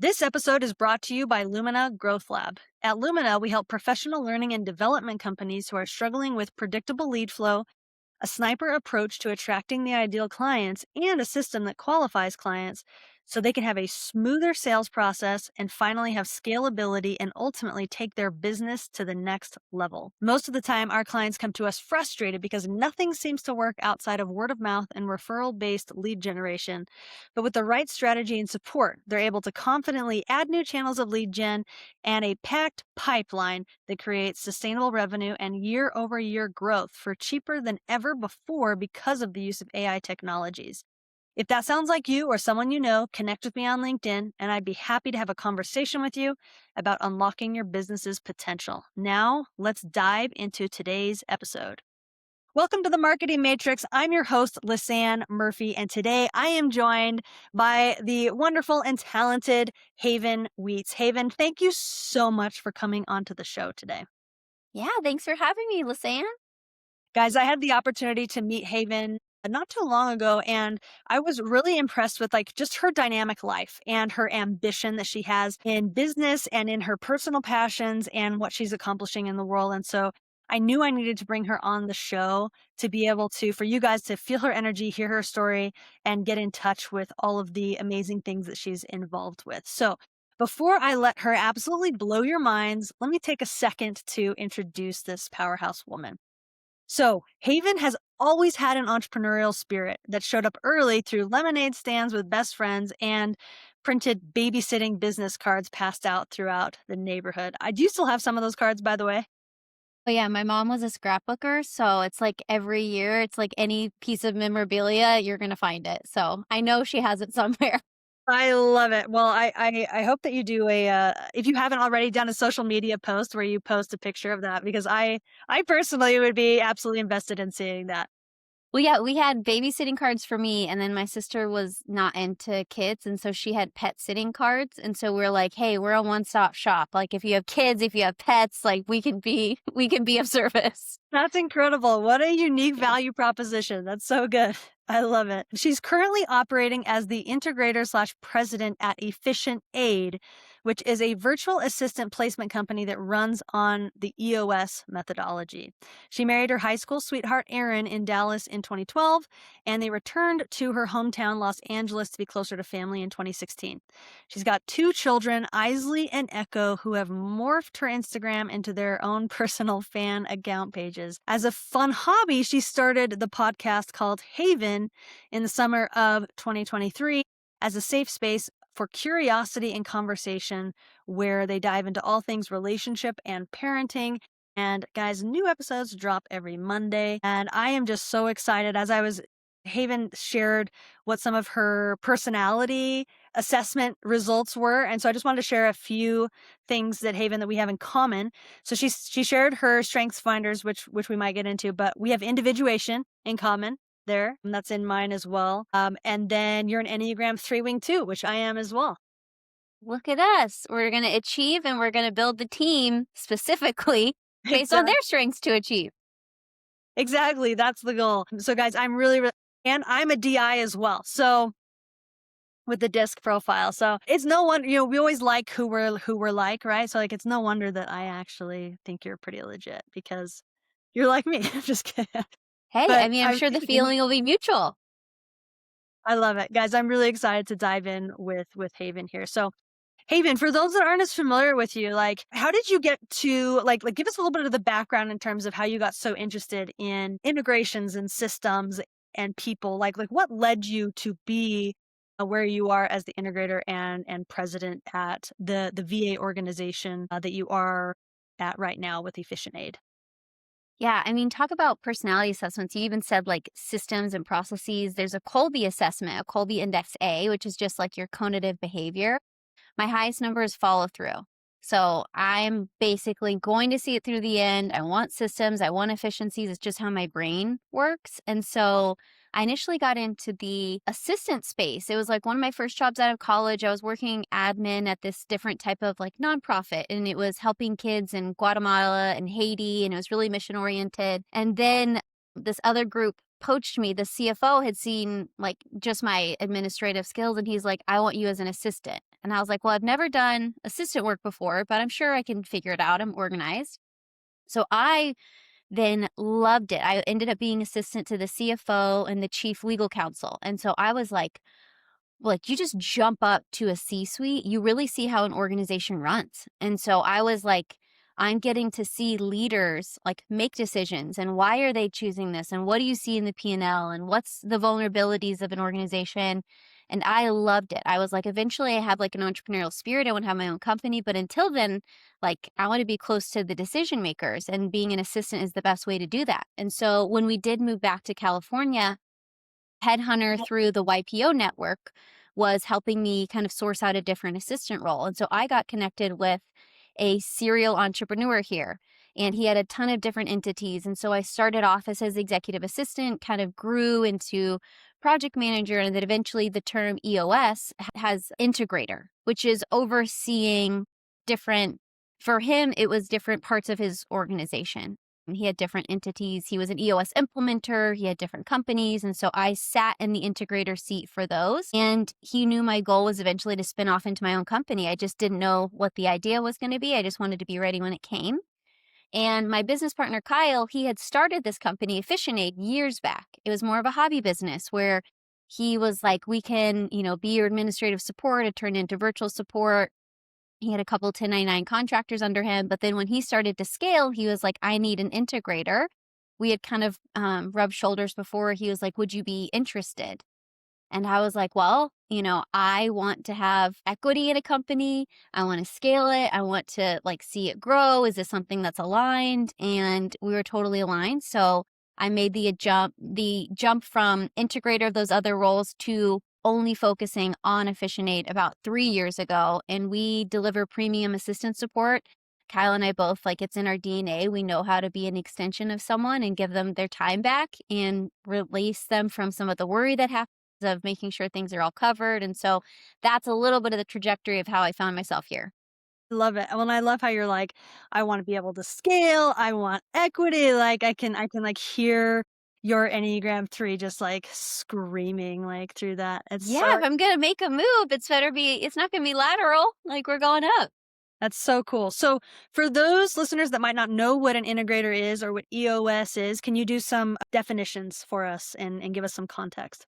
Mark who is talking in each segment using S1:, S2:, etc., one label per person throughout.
S1: This episode is brought to you by Lumina Growth Lab. At Lumina, we help professional learning and development companies who are struggling with predictable lead flow, a sniper approach to attracting the ideal clients, and a system that qualifies clients so they can have a smoother sales process and finally have scalability and ultimately take their business to the next level. Most of the time, our clients come to us frustrated because nothing seems to work outside of word of mouth and referral based lead generation. But with the right strategy and support, they're able to confidently add new channels of lead gen and a packed pipeline that creates sustainable revenue and year over year growth for cheaper than ever before because of the use of AI technologies. If that sounds like you or someone you know, connect with me on LinkedIn, and I'd be happy to have a conversation with you about unlocking your business's potential. Now, let's dive into today's episode. Welcome to the Marketing Matrix. I'm your host, Lisanne Murphy, and today I am joined by the wonderful and talented Haven Weets. Haven, thank you so much for coming onto the show today.
S2: Yeah, thanks for having me, Lisanne.
S1: Guys, I had the opportunity to meet Haven not too long ago, and I was really impressed with just her dynamic life and her ambition that she has in business and in her personal passions and what she's accomplishing in the world. And so I knew I needed to bring her on the show to be able to, for you guys to feel her energy, hear her story, and get in touch with all of the amazing things that she's involved with. So before I let her absolutely blow your minds, let me take a second to introduce this powerhouse woman. So, Haven has always had an entrepreneurial spirit that showed up early through lemonade stands with best friends and printed babysitting business cards passed out throughout the neighborhood. I do still have some of those cards, by the way.
S2: Oh, yeah, my mom was a scrapbooker, so it's like every year, it's like any piece of memorabilia, you're gonna find it. So I know she has it somewhere.
S1: I love it. Well, I hope that you do if you haven't already done a social media post where you post a picture of that because I personally would be absolutely invested in seeing that.
S2: Well, yeah, we had babysitting cards for me, and then my sister was not into kids, and so she had pet sitting cards. And so we're like, hey, we're a one-stop shop. Like if you have kids, if you have pets, like we can be of service.
S1: That's incredible. What a unique value proposition. That's so good. I love it. She's currently operating as the integrator slash president at Efficient Aid, which is a virtual assistant placement company that runs on the EOS methodology. She married her high school sweetheart, Aaron, in Dallas in 2012, and they returned to her hometown, Los Angeles, to be closer to family in 2016. She's got two children, Isley and Echo, who have morphed her Instagram into their own personal fan account pages. As a fun hobby, she started the podcast called Haven in the summer of 2023 as a safe space for curiosity and conversation where they dive into all things relationship and parenting. And guys, new episodes drop every Monday. And I am just so excited. Haven shared what some of her personality assessment results were. And so I just wanted to share a few things that we have in common. So she shared her strengths finders, which we might get into, but we have individuation in common there. And that's in mine as well. And then you're an Enneagram 3 wing too, which I am as well.
S2: Look at us. We're gonna achieve and we're gonna build the team specifically based on
S1: Exactly.
S2: their strengths to achieve.
S1: Exactly. That's the goal. So guys, and I'm a DI as well. So with the disc profile. So it's no wonder, we always like who we're like, right? So it's no wonder that I actually think you're pretty legit because you're like me. I'm just kidding.
S2: Hey, I
S1: But
S2: mean, I'm sure the feeling will be mutual.
S1: I love it. Guys, I'm really excited to dive in with Haven here. So Haven, for those that aren't as familiar with you, how did you get to give us a little bit of the background in terms of how you got so interested in integrations and systems and people? Like what led you to be where you are as the integrator and president at the VA organization that you are at right now with Efficient Aid?
S2: Yeah, I mean, talk about personality assessments. You even said like systems and processes. There's a Colby assessment, a Colby Index A, which is just like your cognitive behavior. My highest number is follow through. So I'm basically going to see it through the end. I want systems, I want efficiencies. It's just how my brain works. And so I initially got into the assistant space. It was like one of my first jobs out of college. I was working admin at this different type of like nonprofit, and it was helping kids in Guatemala and Haiti, and it was really mission oriented. And then this other group poached me. The CFO had seen like just my administrative skills, and he's like, I want you as an assistant. And I was like, well, I've never done assistant work before, but I'm sure I can figure it out. I'm organized. So I then loved it. I ended up being assistant to the CFO and the chief legal counsel. And so I was like you just jump up to a C-suite, you really see how an organization runs. And so I was like, I'm getting to see leaders like make decisions and why are they choosing this and what do you see in the P&L and what's the vulnerabilities of an organization. And I loved it. I was like, eventually I have like an entrepreneurial spirit. I want to have my own company. But until then, like I want to be close to the decision makers, and being an assistant is the best way to do that. And so when we did move back to California, headhunter through the YPO network was helping me kind of source out a different assistant role. And so I got connected with a serial entrepreneur here, and he had a ton of different entities. And so I started off as his executive assistant, kind of grew into project manager, and then eventually the term EOS has integrator, which is overseeing different, for him, it was different parts of his organization. He had different entities. He was an EOS implementer. He had different companies. And so I sat in the integrator seat for those. And he knew my goal was eventually to spin off into my own company. I just didn't know what the idea was going to be. I just wanted to be ready when it came. And my business partner, Kyle, he had started this company, EfficientAid, years back. It was more of a hobby business where he was like, we can, be your administrative support. It turned into virtual support. He had a couple 1099 contractors under him. But then when he started to scale, he was like, I need an integrator. We had kind of rubbed shoulders before. He was like, would you be interested? And I was like, well, I want to have equity in a company. I want to scale it. I want to see it grow. Is this something that's aligned? And we were totally aligned. So I made the jump from integrator of those other roles to only focusing on EfficientAid about 3 years ago. And we deliver premium assistant support. Kyle and I both, it's in our DNA. We know how to be an extension of someone and give them their time back and release them from some of the worry that happens of making sure things are all covered. And so that's a little bit of the trajectory of how I found myself here.
S1: Love it. Well, and I love how you're like, I want to be able to scale. I want equity. I can hear your Enneagram 3 just screaming through that.
S2: Yeah, if I'm going to make a move, it's not going to be lateral. We're going up.
S1: That's so cool. So for those listeners that might not know what an integrator is or what EOS is, can you do some definitions for us and give us some context?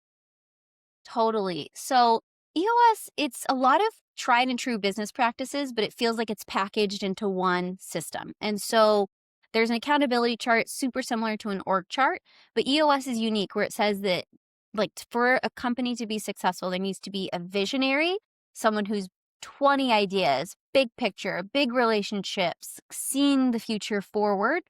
S2: Totally. So EOS, it's a lot of tried and true business practices, but it feels like it's packaged into one system. And so there's an accountability chart super similar to an org chart, but EOS is unique where it says that for a company to be successful, there needs to be a visionary, someone who's 20 ideas, big picture, big relationships, seeing the future forward,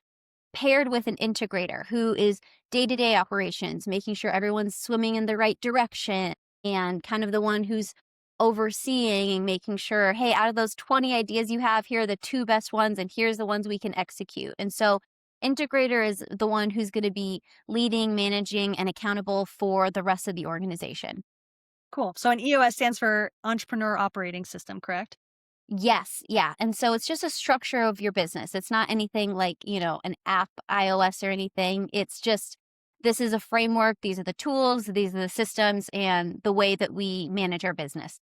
S2: paired with an integrator who is day-to-day operations, making sure everyone's swimming in the right direction, and kind of the one who's overseeing and making sure, hey, out of those 20 ideas you have, here are the 2 best ones, and here's the ones we can execute. And so integrator is the one who's going to be leading, managing, and accountable for the rest of the organization.
S1: Cool. So an EOS stands for Entrepreneur Operating System, correct?
S2: Yes. Yeah. And so it's just a structure of your business. It's not anything like, an app, iOS or anything. It's just, this is a framework. These are the tools. These are the systems and the way that we manage our business.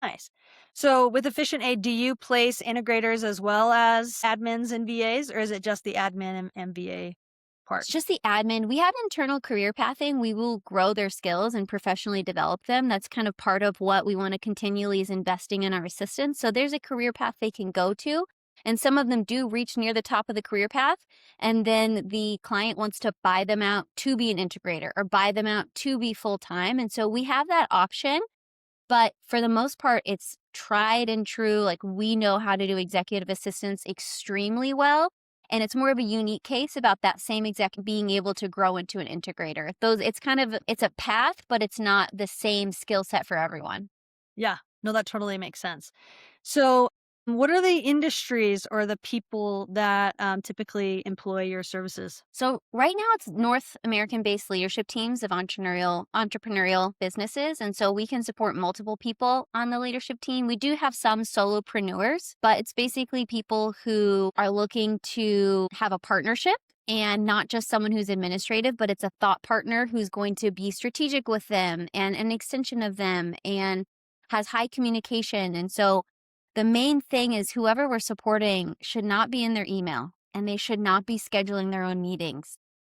S1: Nice. So with EfficientAid, do you place integrators as well as admins and VAs, or is it just the admin and VA part?
S2: It's just the admin. We have internal career pathing. We will grow their skills and professionally develop them. That's kind of part of what we want to continually is investing in our assistants. So there's a career path they can go to. And some of them do reach near the top of the career path. And then the client wants to buy them out to be an integrator or buy them out to be full-time. And so we have that option. But for the most part, it's tried and true. We know how to do executive assistance extremely well. And it's more of a unique case about that same exec being able to grow into an integrator. It's a path, but it's not the same skill set for everyone.
S1: Yeah, no, that totally makes sense. So what are the industries or the people that typically employ your services?
S2: So right now it's North American-based leadership teams of entrepreneurial businesses. And so we can support multiple people on the leadership team. We do have some solopreneurs, but it's basically people who are looking to have a partnership and not just someone who's administrative, but it's a thought partner who's going to be strategic with them and an extension of them and has high communication. And so the main thing is whoever we're supporting should not be in their email and they should not be scheduling their own meetings.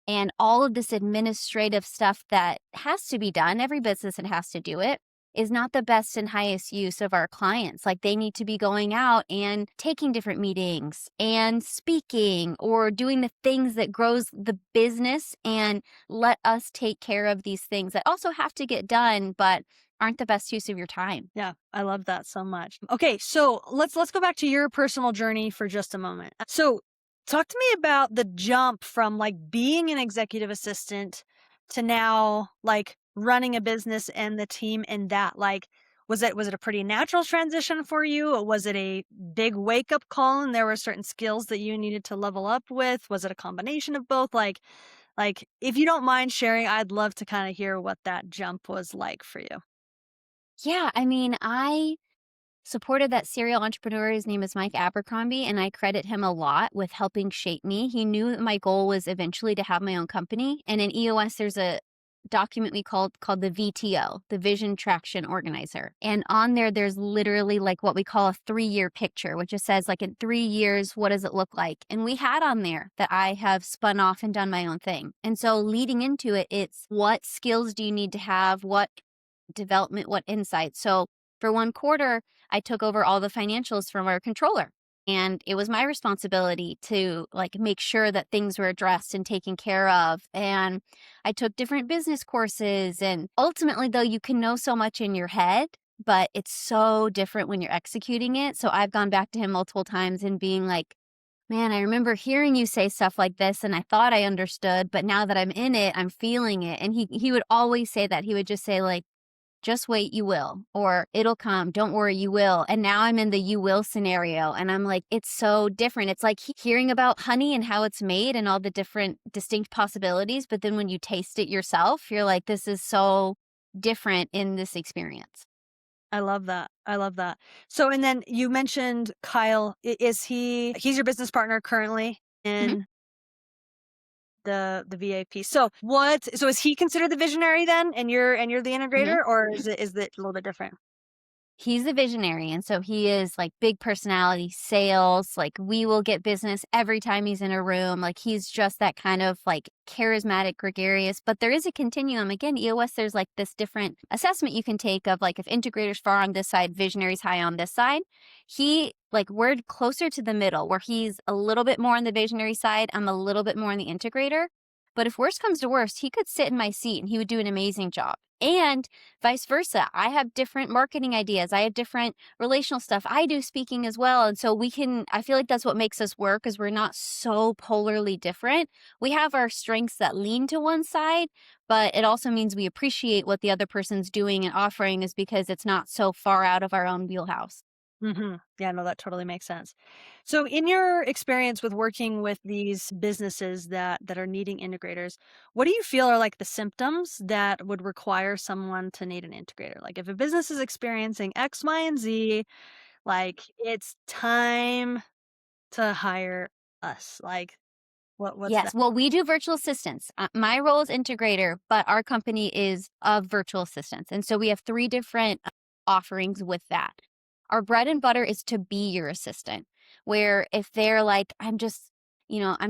S2: And all of this administrative stuff that has to be done, every business that has to do it, is not the best and highest use of our clients. Like they need to be going out and taking different meetings and speaking or doing the things that grows the business, and let us take care of these things that also have to get done, but aren't the best use of your time.
S1: Yeah, I love that so much. Okay, so let's go back to your personal journey for just a moment. So, talk to me about the jump from like being an executive assistant to now like running a business and the team in that. Like, was it a pretty natural transition for you? Or was it a big wake up call and there were certain skills that you needed to level up with? Was it a combination of both? Like if you don't mind sharing, I'd love to kind of hear what that jump was like for you.
S2: Yeah, I mean, I supported that serial entrepreneur. His name is Mike Abercrombie, and I credit him a lot with helping shape me. He knew that my goal was eventually to have my own company. And in EOS, there's a document we called the VTO, the Vision Traction Organizer. And on there, there's literally like what we call a 3-year picture, which just says like in 3 years, what does it look like? And we had on there that I have spun off and done my own thing. And so leading into it, it's what skills do you need to have? What development, what insights? So for 1 quarter, I took over all the financials from our controller. And it was my responsibility to like make sure that things were addressed and taken care of. And I took different business courses. And ultimately, though, you can know so much in your head, but it's so different when you're executing it. So I've gone back to him multiple times and being like, man, I remember hearing you say stuff like this and I thought I understood, but now that I'm in it, I'm feeling it. And he would always say that. He would just say like, just wait, you will, or it'll come. Don't worry, you will. And now I'm in the you will scenario. And I'm like, it's so different. It's like hearing about honey and how it's made and all the different distinct possibilities. But then when you taste it yourself, you're like, this is so different in this experience.
S1: I love that. I love that. So, and then you mentioned Kyle. He's your business partner currently
S2: Mhm.
S1: in the VAP. So is he considered the visionary then and you're the
S2: Mhm.
S1: integrator, or
S2: Mhm.
S1: is it a little bit different?
S2: He's a visionary. And so he is like big personality, sales. Like we will get business every time he's in a room. Like he's just that kind of like charismatic, gregarious. But there is a continuum. Again, EOS, there's like this different assessment you can take of like if integrators far on this side, visionaries high on this side. We're closer to the middle where he's a little bit more on the visionary side. I'm a little bit more on the integrator. But if worst comes to worst, he could sit in my seat and he would do an amazing job. And vice versa. I have different marketing ideas. I have different relational stuff. I do speaking as well. And so I feel like that's what makes us work is we're not so polarly different. We have our strengths that lean to one side, but it also means we appreciate what the other person's doing and offering is because it's not so far out of our own wheelhouse.
S1: Yeah, no, that totally makes sense. So, in your experience with working with these businesses that are needing integrators, what do you feel are like the symptoms that would require someone to need an integrator? Like, if a business is experiencing X, Y, and Z, like it's time to hire us. Like, what's that?
S2: Yes. Well, we do virtual assistants. My role is integrator, but our company is of virtual assistants. And so we have 3 different offerings with that. Our bread and butter is to be your assistant, where if they're like, I'm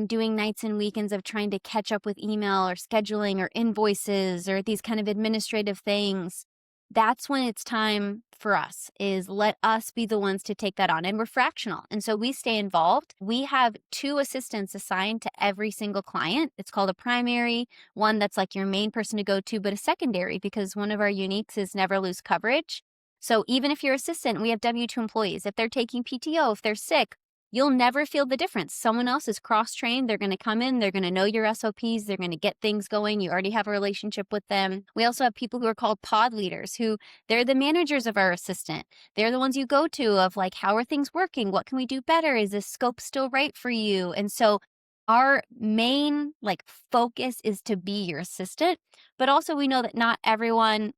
S2: doing nights and weekends of trying to catch up with email or scheduling or invoices or these kind of administrative things, that's when it's time for us is let us be the ones to take that on. And we're fractional. And so we stay involved. We have 2 assistants assigned to every single client. It's called a primary, one that's like your main person to go to, but a secondary because one of our uniques is never lose coverage. So even if you're assistant, we have W-2 employees. If they're taking PTO, if they're sick, you'll never feel the difference. Someone else is cross-trained. They're going to come in. They're going to know your SOPs. They're going to get things going. You already have a relationship with them. We also have people who are called pod leaders who they're the managers of our assistant. They're the ones you go to of like, how are things working? What can we do better? Is this scope still right for you? And so our main like focus is to be your assistant, but also we know that not everyone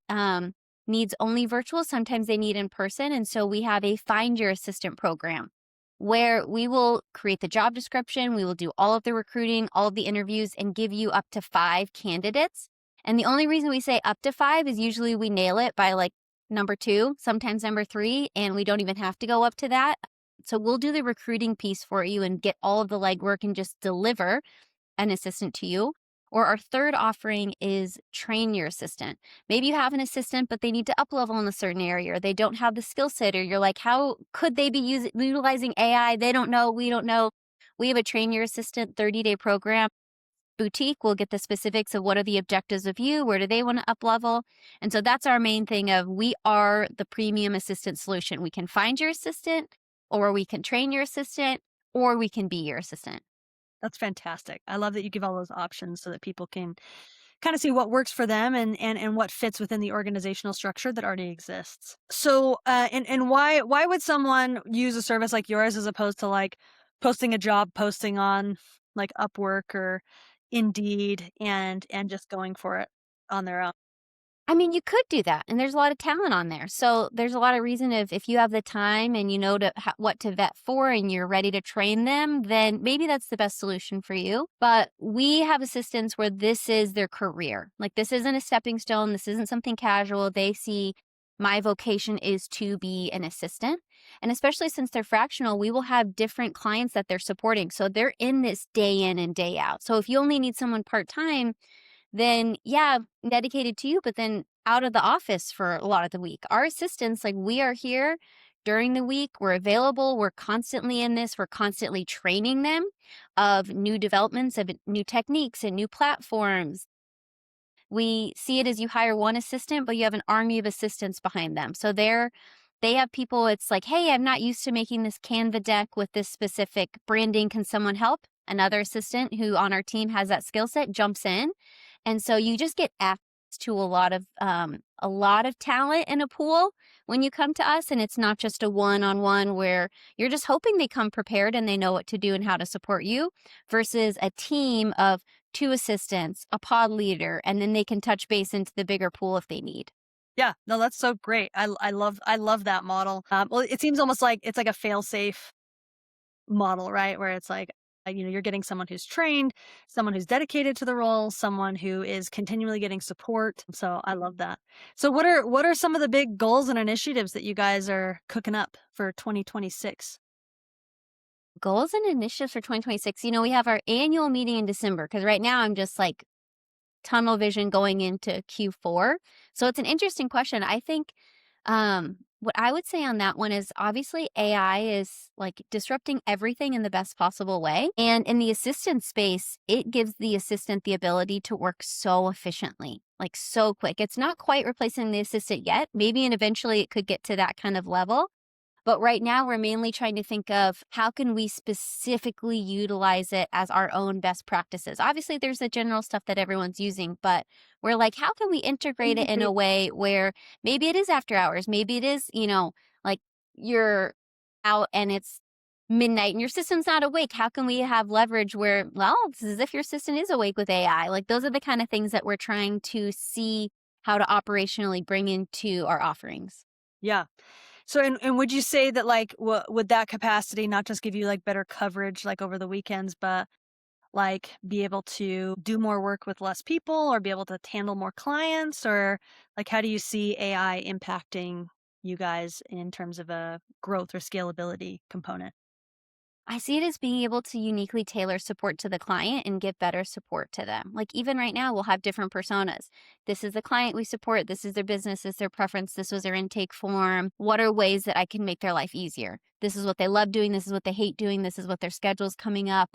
S2: needs only virtual. Sometimes they need in person. And so we have a find your assistant program where we will create the job description, we will do all of the recruiting, all of the interviews, and give you up to 5 candidates. And the only reason we say up to 5 is usually we nail it by like number two, sometimes number three, and we don't even have to go up to that. So we'll do the recruiting piece for you and get all of the legwork and just deliver an assistant to you. Or our third offering is train your assistant. Maybe you have an assistant, but they need to up level in a certain area, or they don't have the skill set, or you're like, how could they be utilizing AI? They don't know. We don't know. We have a train your assistant 30-day program. Boutique will get the specifics of what are the objectives of you, where do they want to up level. And so that's our main thing of we are the premium assistant solution. We can find your assistant, or we can train your assistant, or we can be your assistant.
S1: That's fantastic. I love that you give all those options so that people can kind of see what works for them and what fits within the organizational structure that already exists. So, and why would someone use a service like yours as opposed to like posting a job posting on like Upwork or Indeed and just going for it on their own?
S2: I mean, you could do that, and there's a lot of talent on there. So there's a lot of reason if you have the time and you know what to vet for and you're ready to train them, then maybe that's the best solution for you. But we have assistants where this is their career. Like this isn't a stepping stone. This isn't something casual. They see my vocation is to be an assistant. And especially since they're fractional, we will have different clients that they're supporting. So they're in this day in and day out. So if you only need someone part-time, then yeah, dedicated to you, but then out of the office for a lot of the week. Our assistants, like we are here during the week, we're available, we're constantly in this, we're constantly training them of new developments, of new techniques and new platforms. We see it as you hire one assistant, but you have an army of assistants behind them. So they have people, it's like, hey, I'm not used to making this Canva deck with this specific branding. Can someone help? Another assistant who on our team has that skill set jumps in. And so you just get access to a lot of talent in a pool when you come to us. And it's not just a one-on-one where you're just hoping they come prepared and they know what to do and how to support you versus a team of two assistants, a pod leader, and then they can touch base into the bigger pool if they need.
S1: Yeah, no, that's so great. I love that model. Well, it seems almost like it's like a fail safe model, right? Where it's like, you're getting someone who's trained, someone who's dedicated to the role, someone who is continually getting support. So I love that. So what are some of the big goals and initiatives that you guys are cooking up for 2026?
S2: Goals and initiatives for 2026. We have our annual meeting in December because right now I'm just like tunnel vision going into Q4. So it's an interesting question. I think what I would say on that one is obviously AI is like disrupting everything in the best possible way. And in the assistant space, it gives the assistant the ability to work so efficiently, like so quick. It's not quite replacing the assistant yet. Maybe and eventually it could get to that kind of level. But right now, we're mainly trying to think of how can we specifically utilize it as our own best practices. Obviously, there's the general stuff that everyone's using, but we're like, how can we integrate it in a way where maybe it is after hours, maybe it is, like you're out and it's midnight and your system's not awake. How can we have leverage where, well, it's as if your system is awake with AI? Like those are the kind of things that we're trying to see how to operationally bring into our offerings.
S1: Yeah. So, and would you say that like, would that capacity not just give you like better coverage like over the weekends, but like be able to do more work with less people or be able to handle more clients? Or like, how do you see AI impacting you guys in terms of a growth or scalability component?
S2: I see it as being able to uniquely tailor support to the client and give better support to them. Like even right now, we'll have different personas. This is the client we support. This is their business. This is their preference. This was their intake form. What are ways that I can make their life easier? This is what they love doing. This is what they hate doing. This is what their schedule's coming up.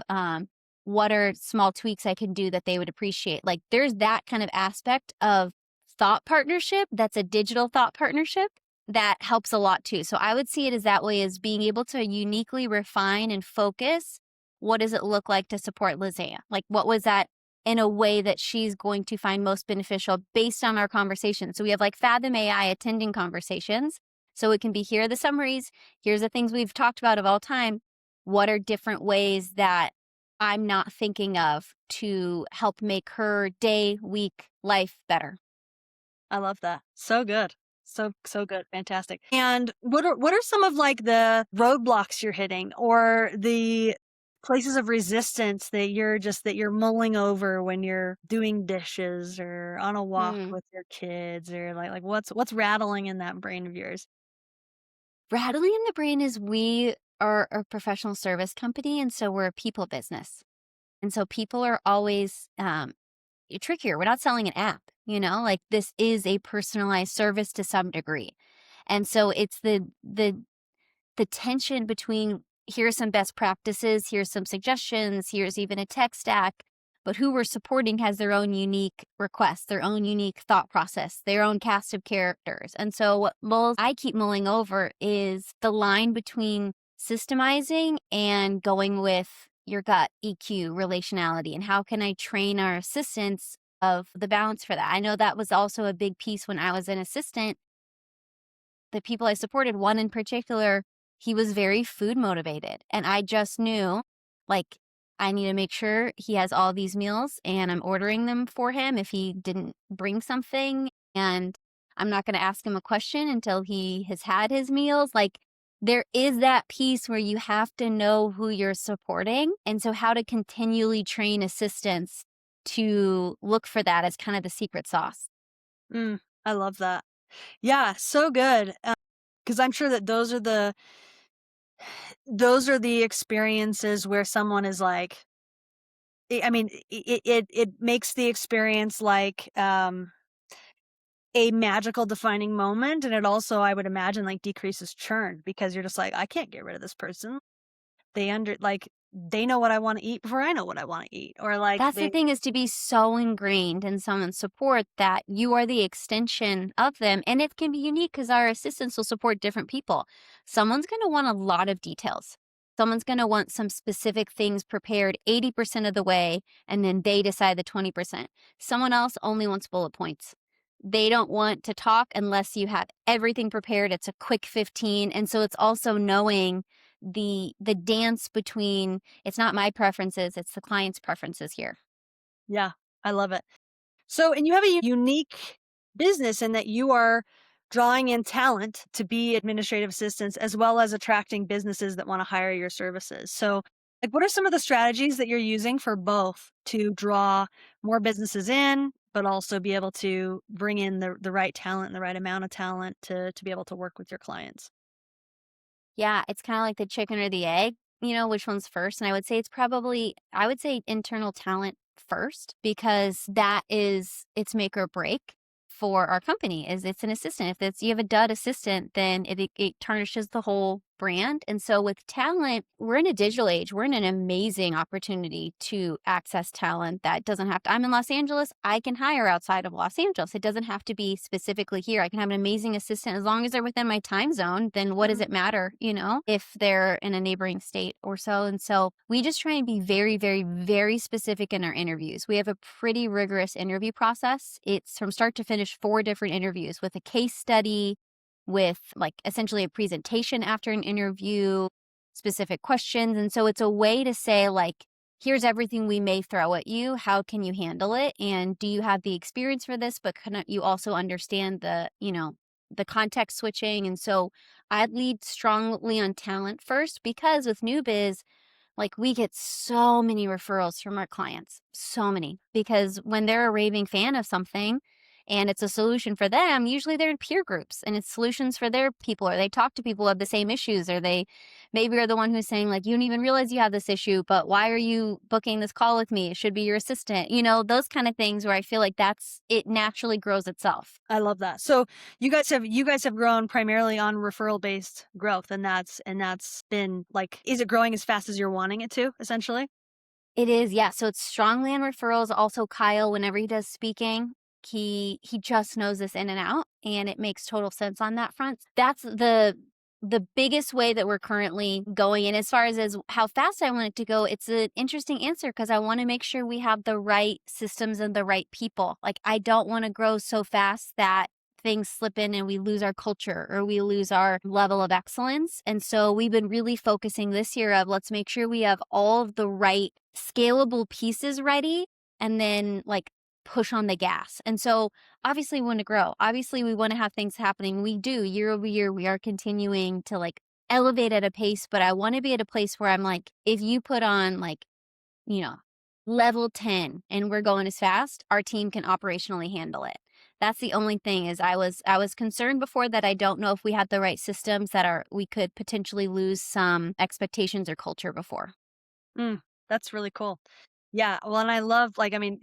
S2: What are small tweaks I can do that they would appreciate? Like there's that kind of aspect of thought partnership that's a digital thought partnership that helps a lot too. So I would see it as that way as being able to uniquely refine and focus what does it look like to support Lisanne? Like what was that in a way that she's going to find most beneficial based on our conversation. So we have like Fathom AI attending conversations. So it can be here are the summaries, here's the things we've talked about of all time. What are different ways that I'm not thinking of to help make her day, week, life better?
S1: I love that. So good. So good. Fantastic. And what are some of like the roadblocks you're hitting or the places of resistance that you're mulling over when you're doing dishes or on a walk
S2: Mm.
S1: with your kids, or like what's rattling in that brain of yours?
S2: Rattling in the brain is we are a professional service company, and so we're a people business. And so people are always trickier. We're not selling an app, like this is a personalized service to some degree. And so it's the tension between here's some best practices, here's some suggestions, here's even a tech stack, but who we're supporting has their own unique requests, their own unique thought process, their own cast of characters. And so what I keep mulling over is the line between systemizing and going with your gut EQ relationality, and how can I train our assistants of the balance for that. I know that was also a big piece when I was an assistant. The people I supported, one in particular, he was very food motivated. And I just knew, like, I need to make sure he has all these meals and I'm ordering them for him if he didn't bring something. And I'm not going to ask him a question until he has had his meals. Like, there is that piece where you have to know who you're supporting. And so, how to continually train assistants to look for that as kind of the secret sauce.
S1: I love that. Yeah, so good. Because I'm sure that those are the experiences where someone is like, I mean, it makes the experience like a magical defining moment, and it also, I would imagine, like decreases churn because you're just like, I can't get rid of this person. They know what I want to eat before I know what I want to eat, or like
S2: That's the
S1: they,
S2: thing, is to be so ingrained in someone's support that you are the extension of them. And it can be unique because our assistants will support different people. Someone's going to want a lot of details. Someone's going to want some specific things prepared 80% of the way, and then they decide the 20%. Someone else only wants bullet points. They don't want to talk unless you have everything prepared. It's a quick 15. And so it's also knowing the dance between, it's not my preferences, it's the client's preferences here.
S1: yeah, I love it. So, and you have a unique business in that you are drawing in talent to be administrative assistants as well as attracting businesses that want to hire your services. So, like, what are some of the strategies that you're using for both to draw more businesses in, but also be able to bring in the right talent and the right amount of talent to be able to work with your clients?
S2: Yeah, it's kind of like the chicken or the egg, which one's first? And I would say I would say internal talent first, because that is its make or break for our company. Is it's an assistant. If it's you have a dud assistant, then it tarnishes the whole brand. And so with talent, we're in a digital age. We're in an amazing opportunity to access talent that doesn't have to. I'm in Los Angeles. I can hire outside of Los Angeles. It doesn't have to be specifically here. I can have an amazing assistant as long as they're within my time zone. Then what does it matter, if they're in a neighboring state or so? And so we just try and be very, very, very specific in our interviews. We have a pretty rigorous interview process. It's from start to finish 4 different interviews with a case study, with like essentially a presentation after an interview, specific questions. And so it's a way to say, like, here's everything we may throw at you. How can you handle it? And do you have the experience for this? But can you also understand the context switching? And so I lead strongly on talent first, because with new biz, like, we get so many referrals from our clients, so many, because when they're a raving fan of something and it's a solution for them, usually they're in peer groups and it's solutions for their people, or they talk to people who have the same issues, or they maybe are the one who's saying, like, you don't even realize you have this issue, but why are you booking this call with me? It should be your assistant, those kind of things where I feel like it naturally grows itself.
S1: I love that. So you guys have grown primarily on referral based growth, and that's been like, is it growing as fast as you're wanting it to, essentially?
S2: It is, yeah. So it's strongly on referrals. Also, Kyle, whenever he does speaking, he just knows this in and out, and it makes total sense on that front. That's the biggest way that we're currently going. And as far as how fast I want it to go, it's an interesting answer, because I want to make sure we have the right systems and the right people. Like, I don't want to grow so fast that things slip in and we lose our culture or we lose our level of excellence. And so we've been really focusing this year of, let's make sure we have all of the right scalable pieces ready, and then like push on the gas. And so obviously we want to grow. Obviously we want to have things happening. We do year over year. We are continuing to like elevate at a pace, but I want to be at a place where I'm like, if you put on like, you know, level 10 and we're going as fast, our team can operationally handle it. That's the only thing is I was concerned before that I don't know if we had the right systems that are we could potentially lose some expectations or culture before.
S1: Mm, that's really cool. Yeah, well, and I love, like, I mean,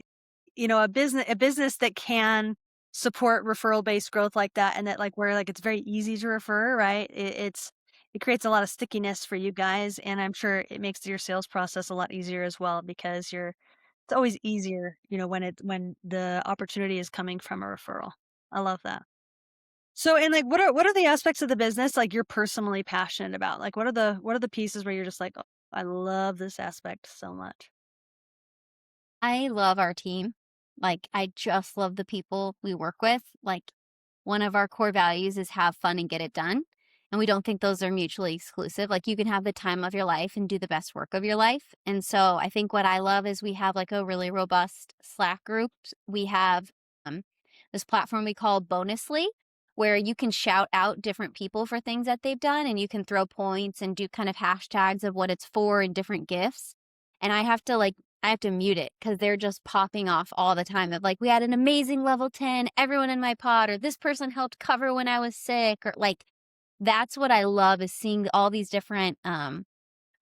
S1: a business that can support referral-based growth like that, and that, like, where, like, it's very easy to refer, right? It creates a lot of stickiness for you guys, and I'm sure it makes your sales process a lot easier as well because it's always easier, when the opportunity is coming from a referral. I love that. So, and, like, what are the aspects of the business, like, you're personally passionate about? Like, what are the pieces where you're just like, "Oh, I love this aspect so much."
S2: I love our team. Like, I just love the people we work with. Like, one of our core values is have fun and get it done. And we don't think those are mutually exclusive. Like, you can have the time of your life and do the best work of your life. And so I think what I love is we have like a really robust Slack group. We have um, this platform we call Bonusly, where you can shout out different people for things that they've done and you can throw points and do kind of hashtags of what it's for and different gifts. And I have to mute it because they're just popping off all the time of like, we had an amazing level 10, everyone in my pod, or this person helped cover when I was sick, or like, that's what I love is seeing all these different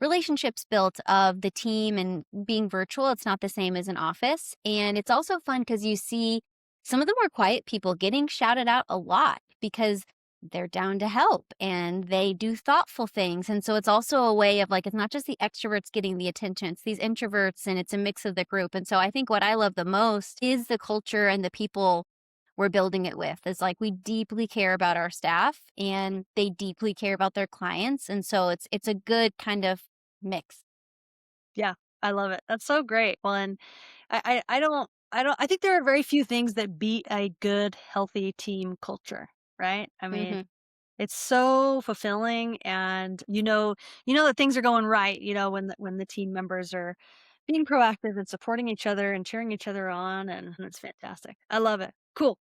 S2: relationships built of the team and being virtual. It's not the same as an office. And it's also fun because you see some of the more quiet people getting shouted out a lot because they're down to help and they do thoughtful things. And so it's also a way of like, it's not just the extroverts getting the attention, it's these introverts and it's a mix of the group. And so I think what I love the most is the culture and the people we're building it with is like we deeply care about our staff and they deeply care about their clients. And so it's a good kind of mix.
S1: Yeah, I love it. That's so great. Well, and I think there are very few things that beat a good, healthy team culture, right? I mean,
S2: Hmm.
S1: it's so fulfilling, and you know that things are going right, when the team members are being proactive and supporting each other and cheering each other on, and it's fantastic. I love it. Cool.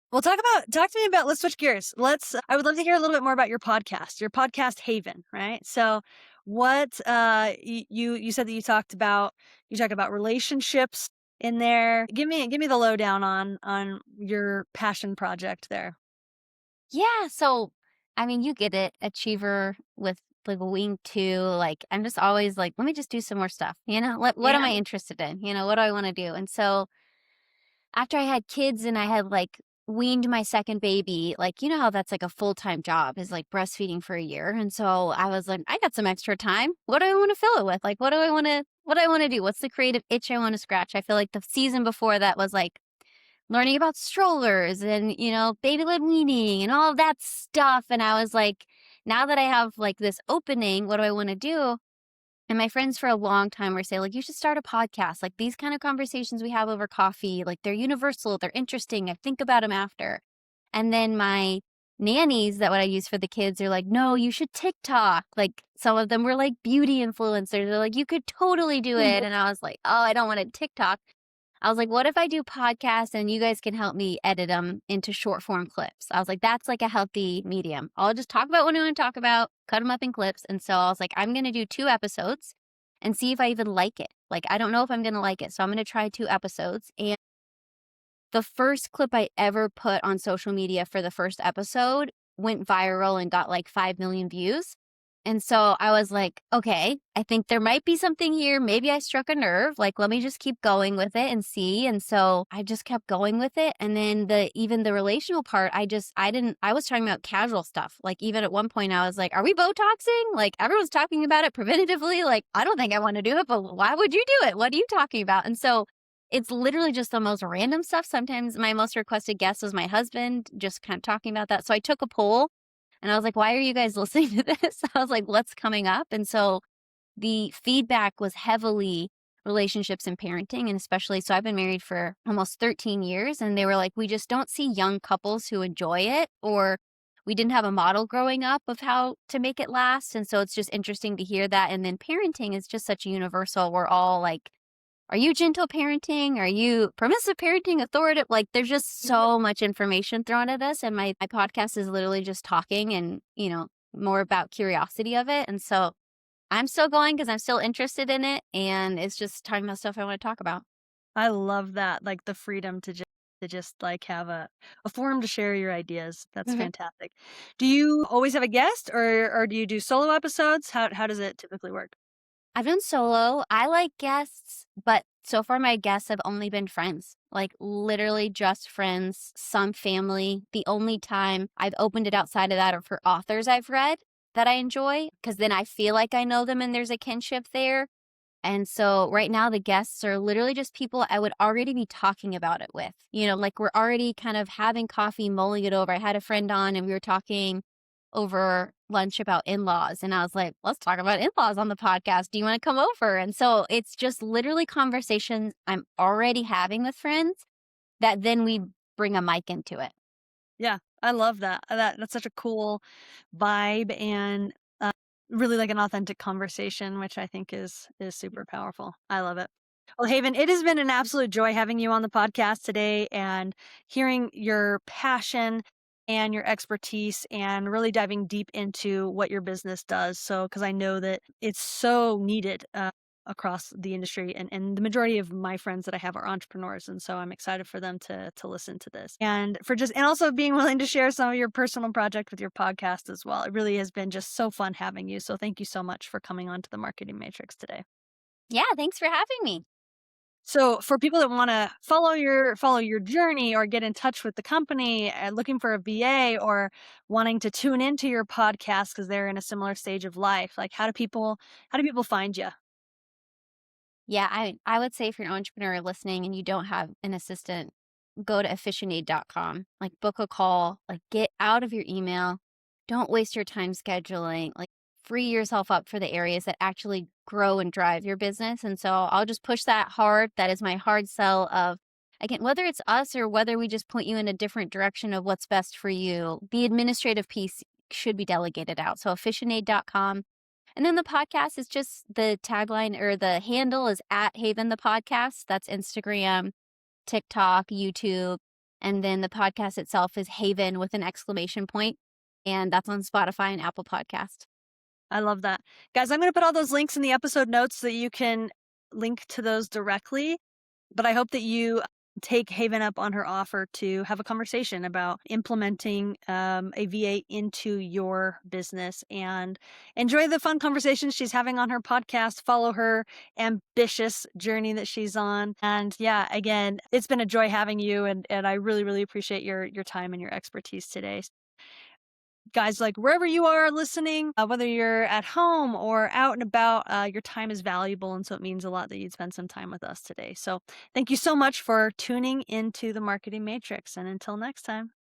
S1: Well, talk to me about, let's switch gears. I would love to hear a little bit more about your podcast Haven, right? So what you said that you talk about relationships in there. Give me the lowdown on your passion project there.
S2: Yeah. So, I mean, you get it. Achiever with like a wing two. Like, I'm just always like, let me just do some more stuff. What am
S1: Yeah.
S2: I interested in? What do I want to do? And so, after I had kids and I had like weaned my second baby, like, you know how that's like a full time job is like breastfeeding for a year. And so I was like, I got some extra time. What do I want to fill it with? Like, what do I want to do? What's the creative itch I want to scratch? I feel like the season before that was like learning about strollers and, baby led weaning and all of that stuff. And I was like, now that I have like this opening, what do I want to do? And my friends for a long time were saying, like, you should start a podcast. Like, these kind of conversations we have over coffee, like, they're universal, they're interesting. I think about them after. And then my nannies that what I use for the kids are like, no, you should TikTok. Like, some of them were like beauty influencers. They're like, you could totally do it. And I was like, oh, I don't want to TikTok. I was like, what if I do podcasts and you guys can help me edit them into short form clips? I was like, that's like a healthy medium. I'll just talk about what I want to talk about, cut them up in clips. And so I was like, I'm going to do 2 episodes and see if I even like it. Like, I don't know if I'm going to like it. So I'm going to try 2 episodes. And the first clip I ever put on social media for the first episode went viral and got like 5 million views. And so I was like, okay, I think there might be something here. Maybe I struck a nerve. Like, let me just keep going with it and see. And so I just kept going with it. And then even the relational part, I was talking about casual stuff. Like, even at one point I was like, are we Botoxing? Like, everyone's talking about it preventatively. Like, I don't think I want to do it, but why would you do it? What are you talking about? And so it's literally just the most random stuff. Sometimes my most requested guest was my husband, just kind of talking about that. So I took a poll and I was like, why are you guys listening to this? I was like, what's coming up? And so the feedback was heavily relationships and parenting. And especially, so I've been married for almost 13 years. And they were like, we just don't see young couples who enjoy it, or we didn't have a model growing up of how to make it last. And so it's just interesting to hear that. And then parenting is just such a universal. We're all like, are you gentle parenting? Are you permissive parenting, authoritative? Like, there's just so much information thrown at us. And my podcast is literally just talking and, more about curiosity of it. And so I'm still going because I'm still interested in it. And it's just talking about stuff I want to talk about.
S1: I love that, like, the freedom to just, like, have a forum to share your ideas. That's
S2: Mhm.
S1: fantastic. Do you always have a guest, or do you do solo episodes? How does it typically work?
S2: I've done solo. I like guests, but so far my guests have only been friends, like literally just friends, some family. The only time I've opened it outside of that are for authors I've read that I enjoy, because then I feel like I know them and there's a kinship there. And so right now the guests are literally just people I would already be talking about it with. Like we're already kind of having coffee, mulling it over. I had a friend on and we were talking over lunch about in-laws and I was like, "Let's talk about in-laws on the podcast. Do you want to come over?" And so it's just literally conversations I'm already having with friends that then we bring a mic into it.
S1: Yeah, I love that. That's such a cool vibe and, uh, really like an authentic conversation, which I think is super powerful. I love it. Well, Haven, it has been an absolute joy having you on the podcast today and hearing your passion and your expertise and really diving deep into what your business does. So, because I know that it's so needed across the industry, and the majority of my friends that I have are entrepreneurs, and so I'm excited for them to listen to this and and also being willing to share some of your personal project with your podcast as well. It really has been just so fun having you. So, thank you so much for coming on to the Marketing Matrix today.
S2: Yeah, thanks for having me.
S1: So for people that wanna follow your journey or get in touch with the company, looking for a VA or wanting to tune into your podcast because 'cause they're in a similar stage of life, like, how do people find you?
S2: Yeah, I would say if you're an entrepreneur listening and you don't have an assistant, go to efficientaid.com. Like book a call, like get out of your email. Don't waste your time scheduling. Like free yourself up for the areas that actually grow and drive your business. And so I'll just push that hard. That is my hard sell of again, whether it's us or whether we just point you in a different direction of what's best for you, the administrative piece should be delegated out. So efficientaid.com. And then the podcast is just the tagline or the handle is at Haven the podcast. That's Instagram, TikTok, YouTube. And then the podcast itself is Haven with an exclamation point, and that's on Spotify and Apple Podcast.
S1: I love that. Guys, I'm gonna put all those links in the episode notes so that you can link to those directly. But I hope that you take Haven up on her offer to have a conversation about implementing a VA into your business and enjoy the fun conversations she's having on her podcast. Follow her ambitious journey that she's on. And yeah, again, it's been a joy having you, and I really, really appreciate your time and your expertise today. Guys, like wherever you are listening, whether you're at home or out and about, your time is valuable. And so it means a lot that you'd spend some time with us today. So thank you so much for tuning into the Marketing Matrix. And until next time.